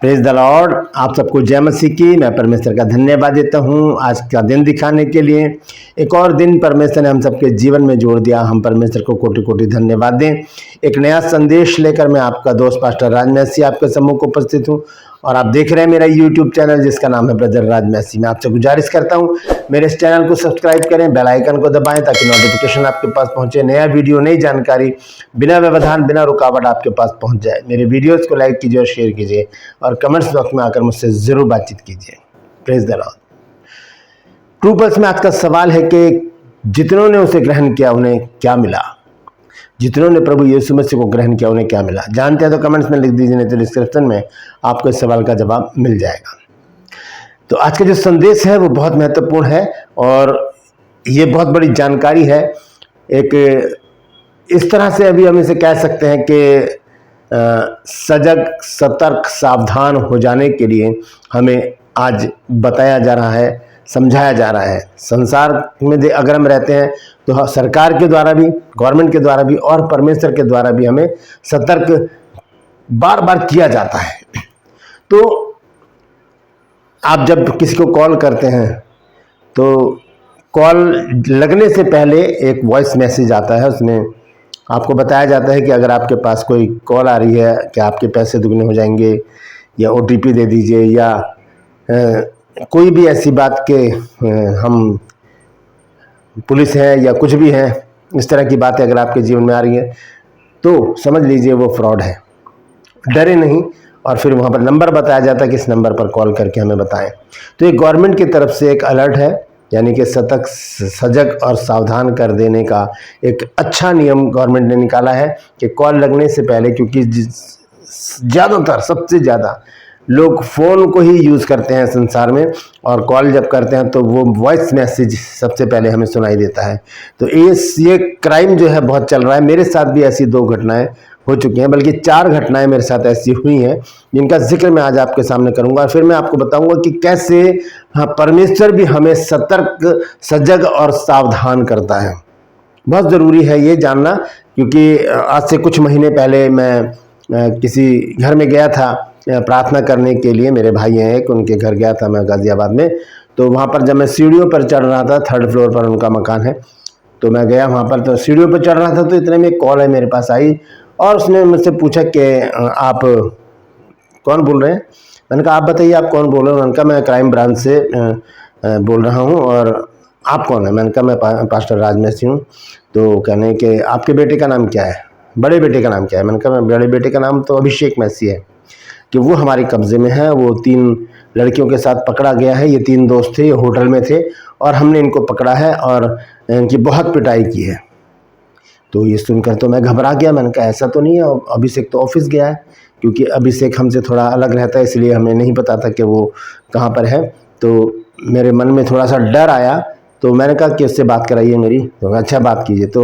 Praise the Lord. आप सबको जय मसीह की। मैं परमेश्वर का धन्यवाद देता हूँ आज का दिन दिखाने के लिए। एक और दिन परमेश्वर ने हम सबके जीवन में जोड़ दिया। हम परमेश्वर को कोटि कोटि धन्यवाद दें। एक नया संदेश लेकर मैं आपका दोस्त पास्टर राज मैसी आपके सम्मुख को उपस्थित हूँ और आप देख रहे हैं मेरा यूट्यूब चैनल जिसका नाम है ब्रदर राज मैसी। मैं आपसे गुजारिश करता हूँ मेरे इस चैनल को सब्सक्राइब करें, बेल आइकन को दबाएं ताकि नोटिफिकेशन आपके पास पहुंचे। नया वीडियो, नई जानकारी बिना व्यवधान बिना रुकावट आपके पास पहुंच जाए। मेरे वीडियोस को लाइक कीजिए और शेयर कीजिए और कमेंट्स बॉक्स में आकर मुझसे जरूर बातचीत कीजिए। Praise the Lord. True pulse में आज का सवाल है कि जितनों ने उसे ग्रहण किया उन्हें क्या मिला। जितनों ने प्रभु यीशु मसीह को ग्रहण किया उन्हें क्या मिला। जानते हैं तो कमेंट्स में लिख दीजिए, नहीं तो डिस्क्रिप्शन में आपको इस सवाल का जवाब मिल जाएगा। तो आज का जो संदेश है वो बहुत महत्वपूर्ण है और ये बहुत बड़ी जानकारी है। एक इस तरह से अभी हम इसे कह सकते हैं कि सजग, सतर्क, सावधान हो जाने के लिए हमें आज बताया जा रहा है, समझाया जा रहा है। संसार में अगर हम रहते हैं तो सरकार के द्वारा भी, गवर्नमेंट के द्वारा भी और परमेश्वर के द्वारा भी हमें सतर्क बार बार किया जाता है। तो आप जब किसी को कॉल करते हैं तो कॉल लगने से पहले एक वॉइस मैसेज आता है, उसमें आपको बताया जाता है कि अगर आपके पास कोई कॉल आ रही है कि आपके पैसे दुगने हो जाएंगे या OTP दे दीजिए या कोई भी ऐसी बात के हम पुलिस हैं या कुछ भी हैं, इस तरह की बातें अगर आपके जीवन में आ रही हैं तो समझ लीजिए वो फ्रॉड है। डरे नहीं। और फिर वहाँ पर नंबर बताया जाता है कि इस नंबर पर कॉल करके हमें बताएं। तो ये गवर्नमेंट की तरफ से एक अलर्ट है, यानी कि सतर्क, सजग और सावधान कर देने का एक अच्छा नियम गवर्नमेंट ने निकाला है कि कॉल लगने से पहले, क्योंकि ज़्यादातर सबसे ज़्यादा लोग फ़ोन को ही यूज़ करते हैं संसार में और कॉल जब करते हैं तो वो वॉइस मैसेज सबसे पहले हमें सुनाई देता है। तो ये क्राइम जो है बहुत चल रहा है। मेरे साथ भी ऐसी 2 घटनाएं हो चुकी हैं, बल्कि 4 घटनाएं मेरे साथ ऐसी हुई हैं जिनका जिक्र मैं आज आपके सामने करूंगा। फिर मैं आपको बताऊंगा कि कैसे परमेश्वर भी हमें सतर्क, सजग और सावधान करता है। बहुत ज़रूरी है ये जानना, क्योंकि आज से कुछ महीने पहले मैं किसी घर में गया था प्रार्थना करने के लिए। मेरे भाई हैं एक, उनके घर गया था मैं गाज़ियाबाद में। तो वहाँ पर जब मैं सीढ़ियों पर चढ़ रहा था, 3rd फ्लोर पर उनका मकान है, तो मैं गया वहाँ पर। तो सीढ़ियों पर चढ़ रहा था तो इतने में एक कॉल है मेरे पास आई और उसने मुझसे पूछा कि आप कौन बोल रहे हैं। मैंने कहा आप बताइए आप कौन बोल रहे हैं। मैंने कहा मैं क्राइम ब्रांच से बोल रहा हूँ और आप कौन है। मैंने कहा मैं पास्टर राज मैसी हूँ। तो कहने कि आपके बेटे का नाम क्या है, बड़े बेटे का नाम क्या है। मैंने कहा बड़े बेटे का नाम तो अभिषेक मैसी है, कि वो हमारे कब्ज़े में है। वो 3 लड़कियों के साथ पकड़ा गया है। ये 3 दोस्त थे, ये होटल में थे और हमने इनको पकड़ा है और इनकी बहुत पिटाई की है। तो ये सुनकर तो मैं घबरा गया। मैंने कहा ऐसा तो नहीं है, अभिषेक तो ऑफिस गया है, क्योंकि अभिषेक हमसे थोड़ा अलग रहता है, इसलिए हमें नहीं पता था कि वो कहाँ पर है। तो मेरे मन में थोड़ा सा डर आया, तो मैंने कहा कि उससे बात कराइए मेरी। तो अच्छा बात कीजिए। तो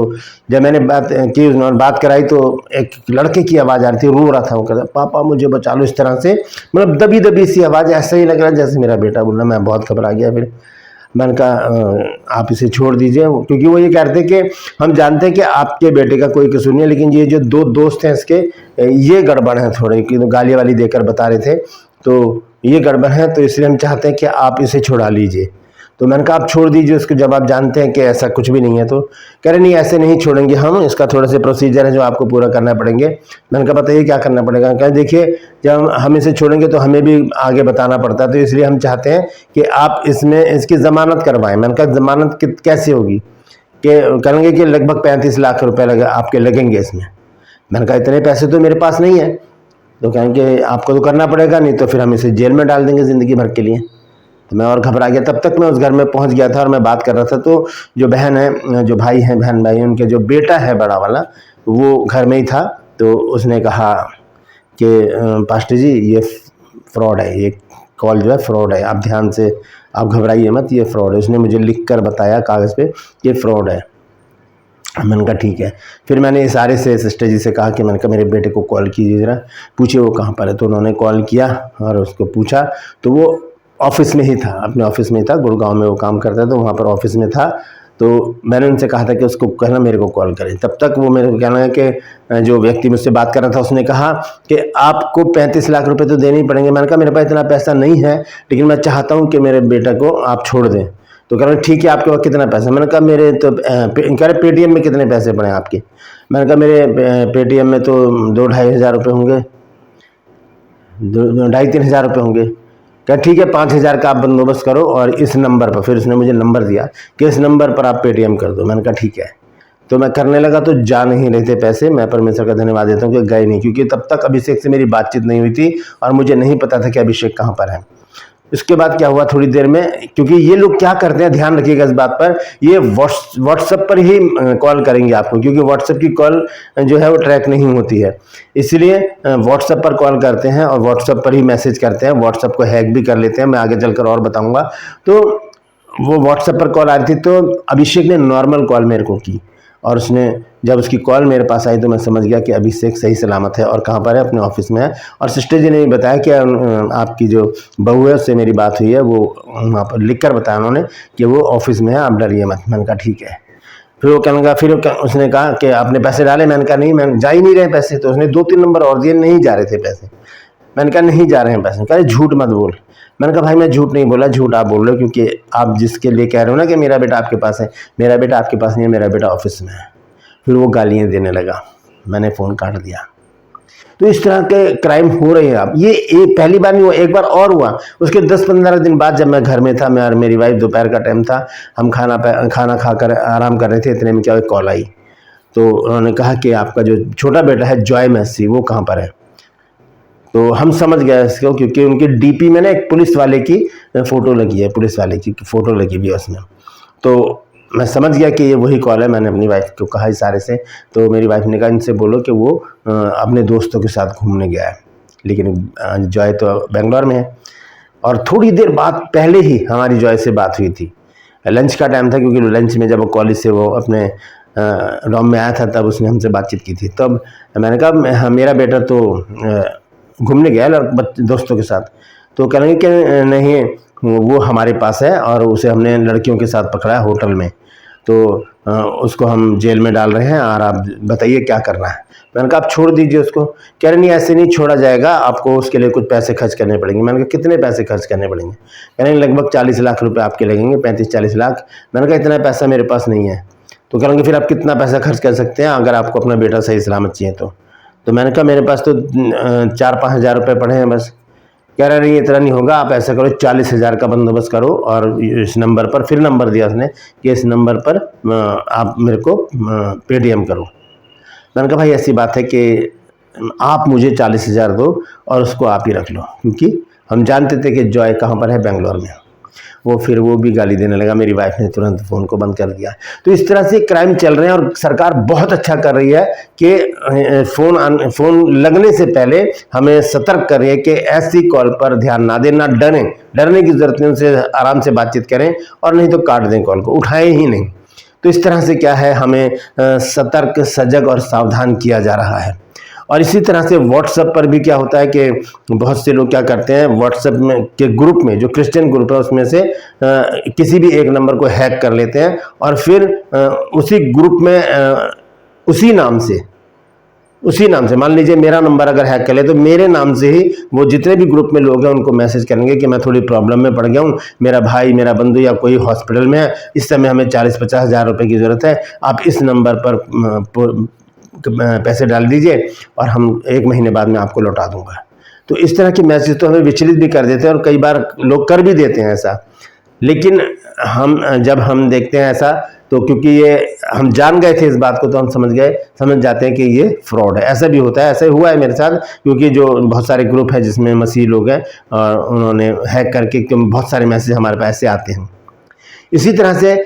जब मैंने बात की, उन्होंने बात कराई तो एक लड़के की आवाज़ आ रही थी, रो रहा था। वो कहता पापा मुझे बचा लो, इस तरह से, मतलब दबी दबी सी आवाज़, ऐसा ही लग रहा है जैसे मेरा बेटा बोल रहा। मैं बहुत घबरा गया। फिर मैंने कहा आप इसे छोड़ दीजिए, क्योंकि वो ये कह रहे थे कि हम जानते हैं कि आपके बेटे का कोई कसूर नहीं है, लेकिन ये जो 2 दोस्त हैं इसके, ये गड़बड़ है थोड़े, कि गाली वाली देकर बता रहे थे, तो ये गड़बड़ है, तो इसलिए हम चाहते हैं कि आप इसे छुड़ा लीजिए। तो मैंने कहा आप छोड़ दीजिए उसको, जब आप जानते हैं कि ऐसा कुछ भी नहीं है। तो कह रहे नहीं ऐसे नहीं छोड़ेंगे हम, इसका थोड़े से प्रोसीजर है जो आपको पूरा करना पड़ेंगे। मैंने कहा बताइए क्या करना पड़ेगा। कहा देखिए जब हम इसे छोड़ेंगे तो हमें भी आगे बताना पड़ता है, तो इसलिए हम चाहते हैं कि आप इसमें इसकी ज़मानत करवाएं। मैंने कहा ज़मानत कैसे होगी। कि कहेंगे कि लगभग 35 लाख रुपए आपके लगेंगे इसमें। मैंने कहा इतने पैसे तो मेरे पास नहीं है। तो कहेंगे आपको तो करना पड़ेगा, नहीं तो फिर हम इसे जेल में डाल देंगे ज़िंदगी भर के लिए। तो मैं और घबरा गया। तब तक मैं उस घर में पहुंच गया था और मैं बात कर रहा था। तो जो बहन है, जो भाई हैं, बहन भाई, उनके जो बेटा है बड़ा वाला, वो घर में ही था। तो उसने कहा कि पास्टर जी ये फ्रॉड है, ये कॉल जो है फ्रॉड है, आप ध्यान से, आप घबराइए मत, ये फ्रॉड है। उसने मुझे लिख कर बताया कागज़ पे ये फ्रॉड है। मैंने कहा ठीक है। फिर मैंने इशारे से सिस्टर जी से कहा कि मैंने कहा मेरे बेटे को कॉल कीजिए ज़रा, पूछिए वो कहाँ पर है। तो उन्होंने कॉल किया और उसको पूछा, तो वो ऑफिस में ही था, अपने ऑफिस में ही था। गुड़गांव में वो काम करता था, तो वहाँ पर ऑफिस में था। तो मैंने उनसे कहा था कि उसको कहना मेरे को कॉल करें। तब तक वो मेरे को कहना है कि जो व्यक्ति मुझसे बात कर रहा था उसने कहा कि आपको 35 लाख रुपए तो देने ही पड़ेंगे। मैंने कहा मेरे पास इतना पैसा नहीं है, लेकिन मैं चाहता हूं कि मेरे बेटा को आप छोड़ दें। तो कह रहे ठीक है, आपके पास कितना पैसा? मैंने कहा मेरे तो कह रहे पेटीएम में कितने पैसे पड़े आपके? मैंने कहा मेरे पेटीएम में तो 2-2.5 हज़ार रुपये होंगे, 2-2.5-3 हज़ार रुपये होंगे। क्या ठीक है, 5,000 का आप बंदोबस्त करो और इस नंबर पर, फिर उसने मुझे नंबर दिया कि इस नंबर पर आप पेटीएम कर दो। मैंने कहा ठीक है। तो मैं करने लगा तो जा नहीं रहे थे पैसे। मैं परमेश्वर का धन्यवाद देता हूँ कि गए नहीं, क्योंकि तब तक अभिषेक से मेरी बातचीत नहीं हुई थी और मुझे नहीं पता था कि अभिषेक कहाँ पर है। इसके बाद क्या हुआ, थोड़ी देर में, क्योंकि ये लोग क्या करते हैं, ध्यान रखिएगा इस बात पर, ये व्हाट्सएप पर ही कॉल करेंगे आपको, क्योंकि व्हाट्सएप की कॉल जो है वो ट्रैक नहीं होती है, इसलिए व्हाट्सएप पर कॉल करते हैं और व्हाट्सएप पर ही मैसेज करते हैं। व्हाट्सएप को हैक भी कर लेते हैं, मैं आगे चलकर और बताऊंगा। तो वो व्हाट्सएप पर कॉल आ रही थी, तो अभिषेक ने नॉर्मल कॉल मेरे को की और उसने जब उसकी कॉल मेरे पास आई तो मैं समझ गया कि अभिषेक सही सलामत है और कहाँ पर है, अपने ऑफिस में है। और सिस्टर जी ने भी बताया कि आपकी जो बहू है उससे मेरी बात हुई है, वो वहाँ पर लिख कर बताया उन्होंने कि वो ऑफिस में है, आप डरिए मत। मैंने कहा ठीक है। फिर वो कहने लगा, फिर उसने कहा कि आपने पैसे डाले? मैंने कहा नहीं, मैंने जा ही नहीं रहे पैसे। तो उसने 2-3 नंबर और दिए, नहीं जा रहे थे पैसे। मैंने कहा नहीं जा रहे हैं पैसे। कहा झूठ मत बोल। मैंने कहा भाई मैं झूठ नहीं बोला, झूठ आप बोल रहे हो, क्योंकि आप जिसके लिए कह रहे हो ना कि मेरा बेटा आपके पास है, मेरा बेटा आपके पास नहीं है, मेरा बेटा ऑफिस में है। फिर वो गालियाँ देने लगा, मैंने फ़ोन काट दिया। तो इस तरह के क्राइम हो रहे हैं। आप ये एक पहली बार नहीं हुआ, एक बार और हुआ। उसके 10-15 दिन बाद जब मैं घर में था, मैं और मेरी वाइफ, दोपहर का टाइम था, हम खाना खाकर आराम कर रहे थे, इतने में क्या कॉल आई। तो उन्होंने कहा कि आपका जो छोटा बेटा है जॉय मैसी, वो कहाँ पर है? तो हम समझ गए इसको, क्योंकि उनकी डीपी में ना एक पुलिस वाले की फ़ोटो लगी है, पुलिस वाले की फ़ोटो लगी हुई है उसमें। तो मैं समझ गया कि ये वही कॉल है। मैंने अपनी वाइफ को कहा इशारे से, तो मेरी वाइफ ने कहा इनसे बोलो कि वो अपने दोस्तों के साथ घूमने गया है, लेकिन जॉय तो बेंगलोर में है। और थोड़ी देर बाद पहले ही हमारी जॉय से बात हुई थी, लंच का टाइम था, क्योंकि लंच में जब वो कॉलेज से वो अपने रूम में आया था तब उसने हमसे बातचीत की थी। तब मैंने कहा मेरा बेटा तो घूमने गया दोस्तों के साथ। तो कह रहे कि नहीं, वो हमारे पास है और उसे हमने लड़कियों के साथ पकड़ा है होटल में, तो उसको हम जेल में डाल रहे हैं और आप बताइए क्या करना है। मैंने कहा आप छोड़ दीजिए उसको। कह रहे नहीं ऐसे नहीं छोड़ा जाएगा, आपको उसके लिए कुछ पैसे खर्च करने पड़ेंगे। मैंने कहा कितने पैसे खर्च करने पड़ेंगे? कह रहे लगभग 40 लाख रुपए आपके लगेंगे, 35-40 लाख। मैंने कहा इतना पैसा मेरे पास नहीं है। तो कहेंगे फिर आप कितना पैसा खर्च कर सकते हैं अगर आपको अपना बेटा सही सलामत चाहिए तो मैंने कहा मेरे पास तो 4-5 हज़ार रुपये पड़े हैं बस। कह रहा नहीं इतना नहीं होगा, आप ऐसा करो 40 हज़ार का बंदोबस्त करो और इस नंबर पर, फिर नंबर दिया उसने कि इस नंबर पर आप मेरे को पेटीएम करो। मैंने कहा भाई ऐसी बात है कि आप मुझे 40 हज़ार दो और उसको आप ही रख लो, क्योंकि हम जानते थे कि जॉय कहाँ पर है, बेंगलोर में। फिर वो भी गाली देने लगा। मेरी वाइफ ने तुरंत फ़ोन को बंद कर दिया। तो इस तरह से क्राइम चल रहे हैं और सरकार बहुत अच्छा कर रही है कि फ़ोन लगने से पहले हमें सतर्क कर रही है कि ऐसी कॉल पर ध्यान ना दें, ना डरें। डरने की ज़रूरत नहीं, उनसे आराम से बातचीत करें और नहीं तो काट दें कॉल को, उठाएं ही नहीं। तो इस तरह से क्या है, हमें सतर्क, सजग और सावधान किया जा रहा है। और इसी तरह से व्हाट्सएप पर भी क्या होता है कि बहुत से लोग क्या करते हैं, व्हाट्सएप में के ग्रुप में, जो क्रिश्चियन ग्रुप है उसमें से किसी भी एक नंबर को हैक कर लेते हैं और फिर उसी ग्रुप में उसी नाम से मान लीजिए मेरा नंबर अगर हैक कर ले तो मेरे नाम से ही वो जितने भी ग्रुप में लोग हैं उनको मैसेज करेंगे कि मैं थोड़ी प्रॉब्लम में पड़ गया हूँ, मेरा भाई, मेरा बंधु या कोई हॉस्पिटल में है, इस समय हमें 40-50 हज़ार रुपये की ज़रूरत है, आप इस नंबर पर पैसे डाल दीजिए और हम 1 महीने बाद में आपको लौटा दूंगा। तो इस तरह के मैसेज तो हमें विचलित भी कर देते हैं और कई बार लोग कर भी देते हैं ऐसा। लेकिन जब हम देखते हैं ऐसा, तो क्योंकि ये हम जान गए थे इस बात को, तो हम समझ जाते हैं कि ये फ्रॉड है। ऐसा भी होता है, ऐसा हुआ है मेरे साथ, क्योंकि जो बहुत सारे ग्रुप हैं जिसमें मसीही लोग हैं और उन्होंने हैक करके बहुत सारे मैसेज हमारे पास ऐसे आते हैं। इसी तरह से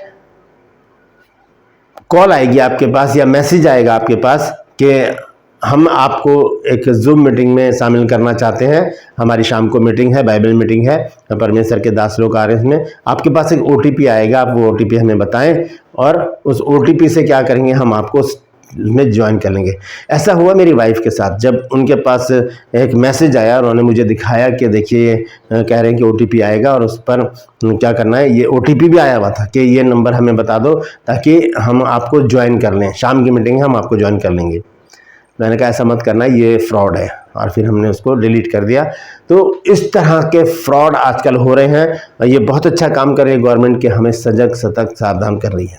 कॉल आएगी आपके पास या मैसेज आएगा आपके पास कि हम आपको एक जूम मीटिंग में शामिल करना चाहते हैं, हमारी शाम को मीटिंग है, बाइबल मीटिंग है, परमेश्वर के दास लोग आ रहे हैं उसमें, आपके पास एक OTP आएगा, आप वो OTP हमें बताएं और उस OTP से क्या करेंगे, हम आपको में ज्वाइन कर लेंगे। ऐसा हुआ मेरी वाइफ के साथ, जब उनके पास एक मैसेज आया और उन्होंने मुझे दिखाया कि देखिए कह रहे हैं कि OTP आएगा और उस पर क्या करना है। ये OTP भी आया हुआ था कि ये नंबर हमें बता दो ताकि हम आपको ज्वाइन कर लें, शाम की मीटिंग है हम आपको ज्वाइन कर लेंगे। मैंने कहा ऐसा मत करना, ये फ्रॉड है, और फिर हमने उसको डिलीट कर दिया। तो इस तरह के फ्रॉड आजकल हो रहे हैं। ये बहुत अच्छा काम कर रही है गवर्नमेंट के हमें सजग सतर्क सावधान कर रही है।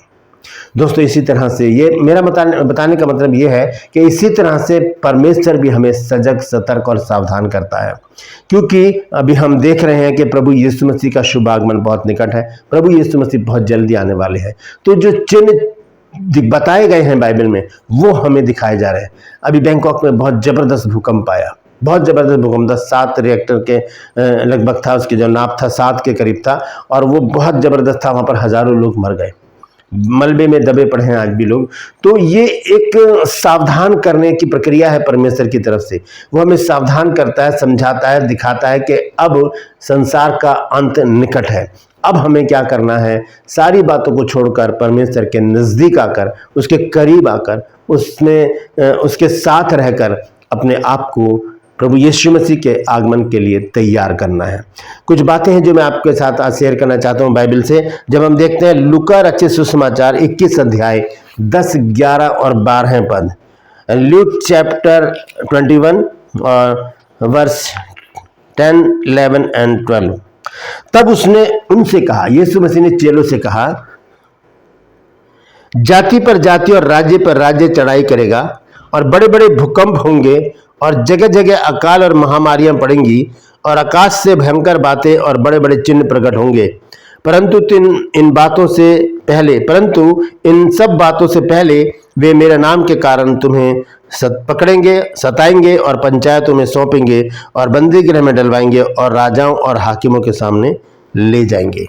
दोस्तों इसी तरह से ये मेरा बताने का मतलब ये है कि इसी तरह से परमेश्वर भी हमें सजग सतर्क और सावधान करता है, क्योंकि अभी हम देख रहे हैं कि प्रभु यीशु मसीह का शुभ आगमन बहुत निकट है। प्रभु यीशु मसीह बहुत जल्दी आने वाले हैं। तो जो चिन्ह बताए गए हैं बाइबल में वो हमें दिखाए जा रहे हैं। अभी बैंकॉक में बहुत ज़बरदस्त भूकंप आया, बहुत ज़बरदस्त भूकंप था, 7 रिएक्टर के लगभग था, उसकी जो नाप था 7 के करीब था, और वो बहुत ज़बरदस्त था। वहाँ पर हज़ारों लोग मर गए, मलबे में दबे पड़े हैं आज भी लोग। तो ये एक सावधान करने की प्रक्रिया है परमेश्वर की तरफ से। वो हमें सावधान करता है, समझाता है, दिखाता है कि अब संसार का अंत निकट है। अब हमें क्या करना है, सारी बातों को छोड़कर परमेश्वर के नज़दीक आकर, उसके करीब आकर, उसके साथ रहकर अपने आप को प्रभु यीशु मसीह के आगमन के लिए तैयार करना है। कुछ बातें हैं जो मैं आपके साथ आज शेयर करना चाहता हूं बाइबल से। जब हम देखते हैं लूका रचित सुसमाचार 21 अध्याय 10, 11 और 12 पद, ल्यूक चैप्टर 21 और वर्स 10, 11 एंड 12। तब उसने उनसे कहा, यीशु मसीह ने चेलों से कहा, जाति पर जाति और राज्य पर राज्य चढ़ाई करेगा, और बड़े बड़े भूकंप होंगे, और जगह जगह अकाल और महामारियां पड़ेंगी, और आकाश से भयंकर बातें और बड़े बड़े चिन्ह प्रकट होंगे। परंतु इन सब बातों से पहले वे मेरे नाम के कारण तुम्हें पकड़ेंगे, सताएंगे और पंचायतों में सौंपेंगे और बंदी गृह में डलवाएंगे और राजाओं और हाकिमों के सामने ले जाएंगे।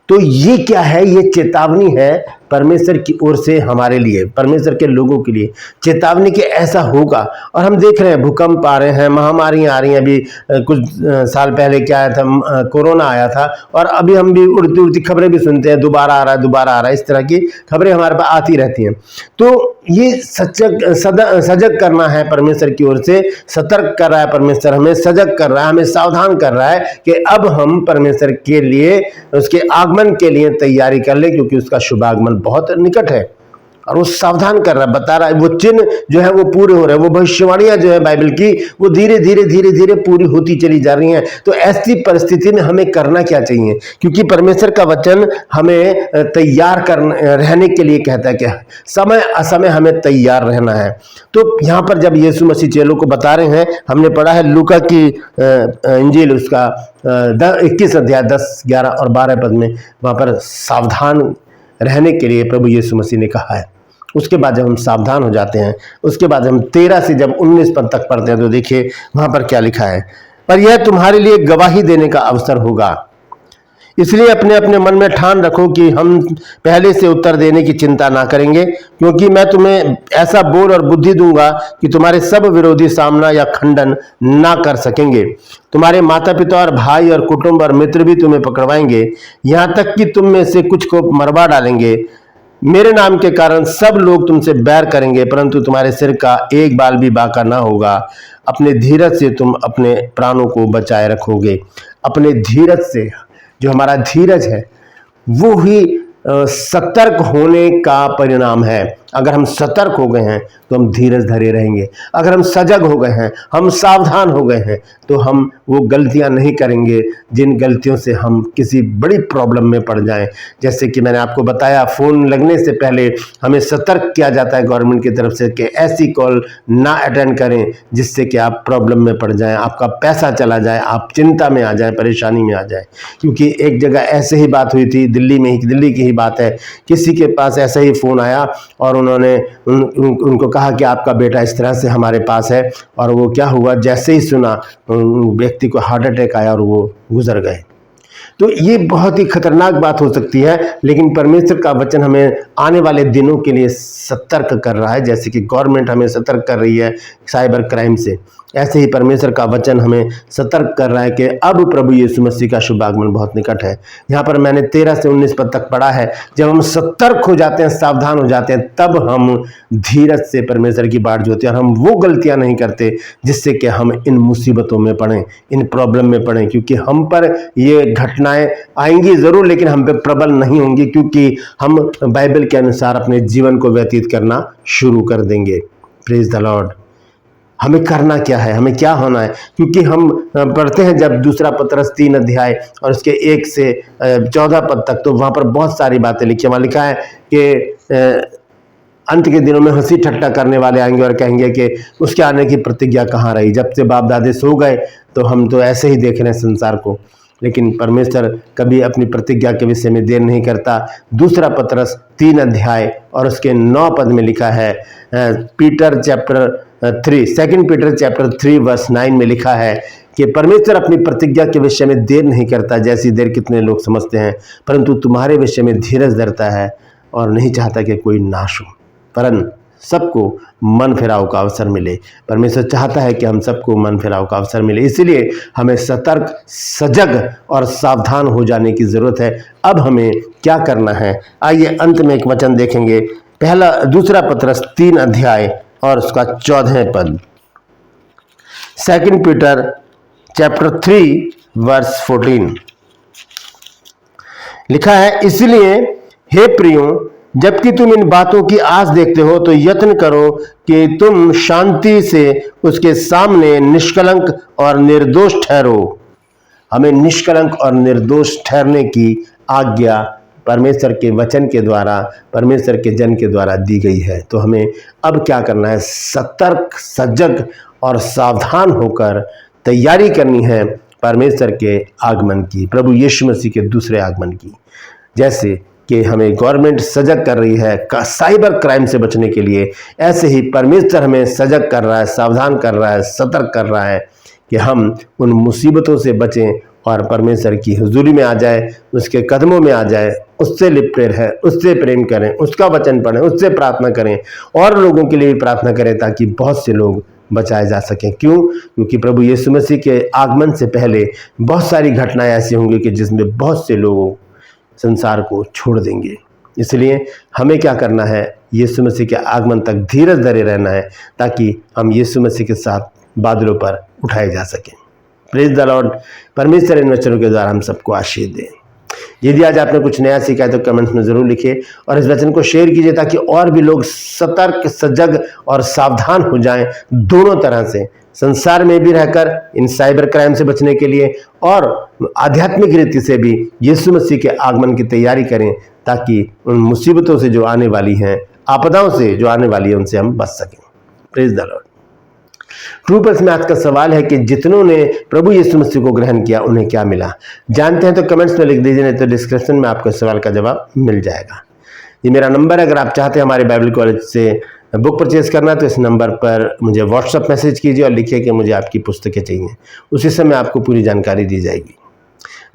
तो ये क्या है? ये चेतावनी है परमेश्वर की ओर से हमारे लिए, परमेश्वर के लोगों के लिए चेतावनी कि ऐसा होगा। और हम देख रहे हैं भूकंप आ रहे हैं, महामारियां आ रही हैं। अभी कुछ साल पहले क्या आया था, कोरोना आया था, और अभी हम भी उड़ती उड़ती खबरें भी सुनते हैं, दोबारा आ रहा है, इस तरह की खबरें हमारे पास आती रहती हैं। तो ये सजग करना है परमेश्वर की ओर से, सतर्क कर रहा है परमेश्वर, हमें सजग कर रहा है, हमें सावधान कर रहा है कि अब हम परमेश्वर के लिए, उसके आगमन के लिए तैयारी कर ले, क्योंकि उसका शुभ आगमन बहुत निकट है। और वो सावधान कर रहा है, बता रहा है, वो चिन्ह जो है वो पूरे हो रहे हैं, वो भविष्यवाणियां जो है बाइबल की वो धीरे धीरे पूरी होती चली जा रही हैं। तो ऐसी परिस्थिति में हमें करना क्या चाहिए? क्योंकि परमेश्वर का वचन हमें तैयार रहने के लिए कहता है कि समय असमय हमें तैयार रहना है। तो यहाँ पर जब यीशु मसीह चेलों को बता रहे हैं, हमने पढ़ा है लूका की इंजील उसका 21 अध्याय 10, 11 और 12 पद में, वहाँ पर सावधान रहने के लिए प्रभु यीशु मसीह ने कहा है। उसके बाद जब हम सावधान हो जाते हैं, उसके बाद हम 13 से जब 19 पद तक पढ़ते हैं, तो देखिए वहां पर क्या लिखा है, पर यह तुम्हारे लिए गवाही देने का अवसर होगा, इसलिए अपने अपने मन में ठान रखो कि हम पहले से उत्तर देने की चिंता ना करेंगे, क्योंकि मैं तुम्हें ऐसा बोल और बुद्धि दूंगा कि तुम्हारे सब विरोधी सामना या खंडन ना कर सकेंगे। तुम्हारे माता पिता और भाई और कुटुंब और मित्र भी तुम्हें पकड़वाएंगे, यहाँ तक कि तुम में से कुछ को मरवा डालेंगे। मेरे नाम के कारण सब लोग तुमसे बैर करेंगे, परंतु तुम्हारे सिर का एक बाल भी बांका ना होगा। अपने धीरज से तुम अपने प्राणों को बचाए रखोगे। अपने धीरज से, जो हमारा धीरज है वो ही सतर्क होने का परिणाम है। अगर हम सतर्क हो गए हैं तो हम धीरज धरे रहेंगे। अगर हम सजग हो गए हैं, हम सावधान हो गए हैं, तो हम वो गलतियां नहीं करेंगे जिन गलतियों से हम किसी बड़ी प्रॉब्लम में पड़ जाएं। जैसे कि मैंने आपको बताया, फ़ोन लगने से पहले हमें सतर्क किया जाता है गवर्नमेंट की तरफ से कि ऐसी कॉल ना अटेंड करें जिससे कि आप प्रॉब्लम में पड़ जाएं, आपका पैसा चला जाए, आप चिंता में आ जाए, परेशानी में आ जाए। क्योंकि एक जगह ऐसे ही बात हुई थी, दिल्ली की ही बात है, किसी के पास ऐसा ही फ़ोन आया और उन्होंने उनको कहा कि आपका बेटा इस तरह से हमारे पास है, और वो क्या हुआ, जैसे ही सुना व्यक्ति को हार्ट अटैक आया और वो गुजर गए। तो ये बहुत ही खतरनाक बात हो सकती है, लेकिन परमेश्वर का वचन हमें आने वाले दिनों के लिए सतर्क कर रहा है। जैसे कि गवर्नमेंट हमें सतर्क कर रही है साइबर क्राइम से, ऐसे ही परमेश्वर का वचन हमें सतर्क कर रहा है कि अब प्रभु यीशु मसीह का शुभ आगमन बहुत निकट है। यहाँ पर मैंने 13 से 19 पद तक पढ़ा है। जब हम सतर्क हो जाते हैं, सावधान हो जाते हैं, तब हम धीरज से परमेश्वर की बाट जोते हैं और हम वो गलतियां नहीं करते जिससे कि हम इन मुसीबतों में पड़ें, इन प्रॉब्लम में पड़ें। क्योंकि हम पर ये घटनाएं आएंगी ज़रूर, लेकिन हम पे प्रबल नहीं होंगी, क्योंकि हम बाइबल के अनुसार अपने जीवन को व्यतीत करना शुरू कर देंगे। Praise the Lord. हमें करना क्या है, हमें क्या होना है? क्योंकि हम पढ़ते हैं जब दूसरा पतरस 3 अध्याय और उसके 1 से 14 पद तक, तो वहाँ पर बहुत सारी बातें लिखी। वहाँ लिखा है कि अंत के दिनों में हंसी ठट्टा करने वाले आएंगे और कहेंगे कि उसके आने की प्रतिज्ञा कहाँ रही, जब से बाप दादे सो गए तो हम तो ऐसे ही देख रहे हैं संसार को। लेकिन परमेश्वर कभी अपनी प्रतिज्ञा के विषय में देर नहीं करता। दूसरा पतरस 3 अध्याय और उसके 9 पद में लिखा है, सेकंड पीटर चैप्टर 3 वर्स 9 में लिखा है कि परमेश्वर अपनी प्रतिज्ञा के विषय में देर नहीं करता, जैसी देर कितने लोग समझते हैं, परंतु तुम्हारे विषय में धीरज धरता है और नहीं चाहता कि कोई नाश हो, परन सबको मन फिराव का अवसर मिले। परमेश्वर चाहता है कि हम सबको मन फिराव का अवसर मिले, इसलिए हमें सतर्क, सजग और सावधान हो जाने की जरूरत है। अब हमें क्या करना है, आइए अंत में एक वचन देखेंगे। दूसरा पतरस 3 अध्याय और उसका 14 पद, सेकंड पीटर चैप्टर 3 वर्स 14 लिखा है, इसलिए हे प्रियो, जबकि तुम इन बातों की आस देखते हो तो यत्न करो कि तुम शांति से उसके सामने निष्कलंक और निर्दोष ठहरो। हमें निष्कलंक और निर्दोष ठहरने की आज्ञा परमेश्वर के वचन के द्वारा, परमेश्वर के जन के द्वारा दी गई है। तो हमें अब क्या करना है? सतर्क, सजग और सावधान होकर तैयारी करनी है परमेश्वर के आगमन की, प्रभु यीशु मसीह के दूसरे आगमन की। जैसे कि हमें गवर्नमेंट सजग कर रही है साइबर क्राइम से बचने के लिए, ऐसे ही परमेश्वर हमें सजग कर रहा है, सावधान कर रहा है, सतर्क कर रहा है कि हम उन मुसीबतों से बचें और परमेश्वर की हुजूरी में आ जाए, उसके कदमों में आ जाए, उससे लिपटे रहें, उससे प्रेम करें, उसका वचन पढ़ें, उससे प्रार्थना करें और लोगों के लिए भी प्रार्थना करें ताकि बहुत से लोग बचाए जा सकें। क्यों? क्योंकि प्रभु यीशु मसीह के आगमन से पहले बहुत सारी घटनाएं ऐसी होंगी कि जिसमें बहुत से लोग संसार को छोड़ देंगे। इसलिए हमें क्या करना है? यीशु मसीह के आगमन तक धीरज धरे रहना है ताकि हम यीशु मसीह के साथ बादलों पर उठाए जा सकें। Praise the Lord. परमेश्वर इन वचनों के द्वारा हम सबको आशीष दे। यदि आज आपने कुछ नया सीखा है तो कमेंट्स में जरूर लिखिए और इस वचन को शेयर कीजिए ताकि और भी लोग सतर्क, सजग और सावधान हो जाएं, दोनों तरह से, संसार में भी रहकर इन साइबर क्राइम से बचने के लिए और आध्यात्मिक रीति से भी यीशु मसीह के आगमन की तैयारी करें ताकि उन मुसीबतों से जो आने वाली हैं, आपदाओं से जो आने वाली है, उनसे हम बच सकें। Praise the Lord. True purse में आज का सवाल है कि जितनों ने प्रभु यीशु मसीह को ग्रहण किया उन्हें क्या मिला? जानते हैं तो कमेंट्स में लिख दीजिए, नहीं तो डिस्क्रिप्शन में आपको सवाल का जवाब मिल जाएगा। ये मेरा नंबर है, अगर आप चाहते हैं हमारे बाइबल कॉलेज से बुक परचेज करना तो इस नंबर पर मुझे व्हाट्सएप मैसेज कीजिए और लिखिए कि मुझे आपकी पुस्तकें चाहिए। उसी समय आपको पूरी जानकारी दी जाएगी।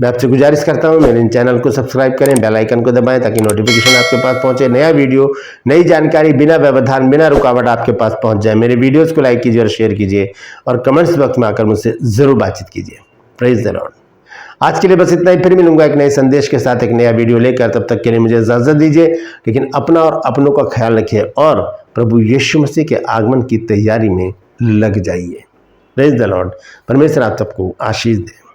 मैं आपसे गुजारिश करता हूं मेरे चैनल को सब्सक्राइब करें, बेल आइकन को दबाएं ताकि नोटिफिकेशन आपके पास पहुंचे, नया वीडियो, नई जानकारी बिना व्यवधान, बिना रुकावट आपके पास पहुंच जाए। मेरे वीडियोज़ को लाइक कीजिए और शेयर कीजिए और कमेंट्स बॉक्स में आकर मुझसे ज़रूर बातचीत कीजिए। Praise the Lord. आज के लिए बस इतना ही, फिर मिलूंगा एक नए संदेश के साथ, एक नया वीडियो लेकर। तब तक के लिए मुझे इजाजत दीजिए, लेकिन अपना और अपनों का ख्याल रखिए और प्रभु यीशु मसीह के आगमन की तैयारी में लग जाइए। Praise the Lord. परमेश्वर आप सबको आशीष दे।